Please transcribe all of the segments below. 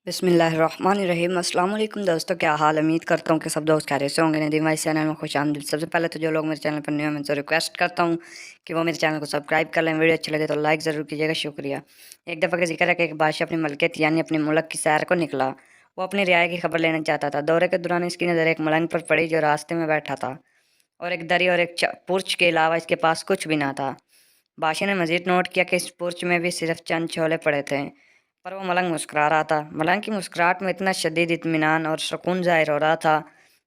بسم اللہ الرحمن الرحیم۔ السلام علیکم دوستوں، کیا حال؟ امید کرتا ہوں کہ سب دوست خیریت سے ہوں گے۔ ندیم بھائی چینل میں خوش آمدید۔ سب سے پہلے تو جو لوگ میرے چینل پر نیو ہیں میں ان سے ریکویسٹ کرتا ہوں کہ وہ میرے چینل کو سبسکرائب کر لیں۔ ویڈیو اچھی لگے تو لائک ضرور کیجیے گا، شکریہ۔ ایک دفعہ کا ذکر ہے کہ ایک بادشاہ اپنی ملکیت یعنی اپنے ملک کی سیر کو نکلا۔ وہ اپنی رعایا کی خبر لینا چاہتا تھا۔ دورے کے دوران اس کی نظر ایک ملنگ پر پڑی جو راستے میں بیٹھا تھا، اور ایک دری اور ایک پرچ کے علاوہ اس کے پاس کچھ بھی نہ تھا۔ بادشاہ نے مزید نوٹ کیا کہ اس پرچ میں بھی صرف چند چھولے پڑے تھے، پر وہ ملنگ مسکرا رہا تھا۔ ملنگ کی مسکراہٹ میں اتنا شدید اطمینان اور سکون ظاہر ہو رہا تھا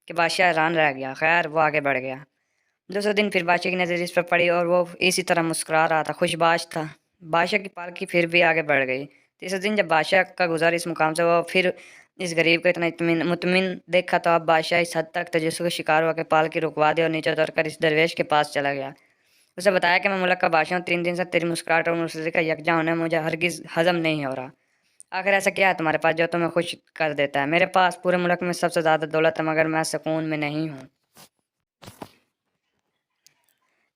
کہ بادشاہ حیران رہ گیا۔ خیر، وہ آگے بڑھ گیا۔ دوسرے دن پھر بادشاہ کی نظر اس پر پڑی اور وہ اسی طرح مسکرا رہا تھا، خوش باش تھا۔ بادشاہ کی پالکی پھر بھی آگے بڑھ گئی۔ تیسرے دن جب بادشاہ کا گزر اس مقام سے وہ پھر اس غریب کو اتنا مطمئن دیکھا تو اب بادشاہ اس حد تک تجسس کا شکار ہوا کہ پالکی رکوا دی اور نیچے اتر کر اس درویش کے پاس چلا گیا۔ اسے بتایا کہ میں ملک کا بادشاہ ہوں، 3 دن سے تیری مسکراہٹ اور مسرت کا یکجا ہونا مجھے ہرگز ہضم نہیں ہو رہا۔ آخر ایسا کیا ہے تمہارے پاس جو تمہیں خوش کر دیتا ہے؟ میرے پاس پورے ملک میں سب سے زیادہ دولت ہے، مگر میں سکون میں نہیں ہوں۔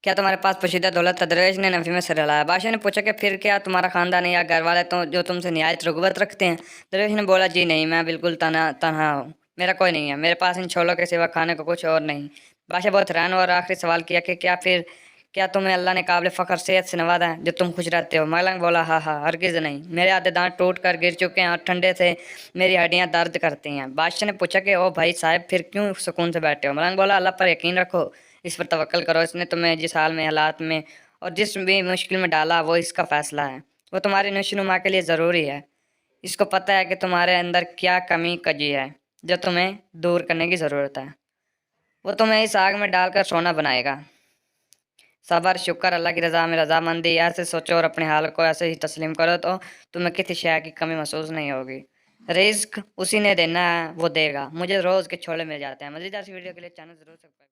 کیا تمہارے پاس پوشیدہ دولت ہے؟ درویش نے نفی میں سر ہلایا۔ بادشاہ نے پوچھا کہ پھر کیا تمہارا خاندان یا گھر والے جو تم سے نہایت رغبت رکھتے ہیں؟ درویش نے بولا، جی نہیں، میں بالکل تنہا ہوں، میرا کوئی نہیں ہے، میرے پاس ان چھولوں کے سوا کھانے کو کچھ اور نہیں۔ بادشاہ بہت حیران ہوا اور آخری سوال کیا کہ کیا تمہیں اللہ نے قابل فخر صحت سے نوازا ہے جو تم خوش رہتے ہو؟ ملنگ بولا، ہاں ہاں، ہرگز نہیں، میرے آدھے دانت ٹوٹ کر گر چکے ہیں اور ٹھنڈے سے میری ہڈیاں درد کرتی ہیں۔ بادشاہ نے پوچھا کہ او بھائی صاحب، پھر کیوں سکون سے بیٹھے ہو؟ ملنگ بولا، اللہ پر یقین رکھو، اس پر توکل کرو، اس نے تمہیں جس حال میں، حالات میں اور جس بھی مشکل میں ڈالا وہ اس کا فیصلہ ہے، وہ تمہاری نشوونما کے لیے ضروری ہے۔ اس کو پتہ ہے کہ تمہارے اندر کیا کمی کجی ہے جو تمہیں دور کرنے کی ضرورت ہے۔ وہ تمہیں اس آگ میں ڈال کر سونا بنائے گا۔ صبر، شکر، اللہ کی رضا میں رضامندی، ایسے سوچو اور اپنے حال کو ایسے ہی تسلیم کرو تو تمہیں کسی شے کی کمی محسوس نہیں ہوگی۔ رزق اسی نے دینا ہے، وہ دے گا۔ مجھے روز کے چھولے مل جاتے ہیں۔ مزید ایسی ویڈیو کے لیے چینل ضرور سبسکرائب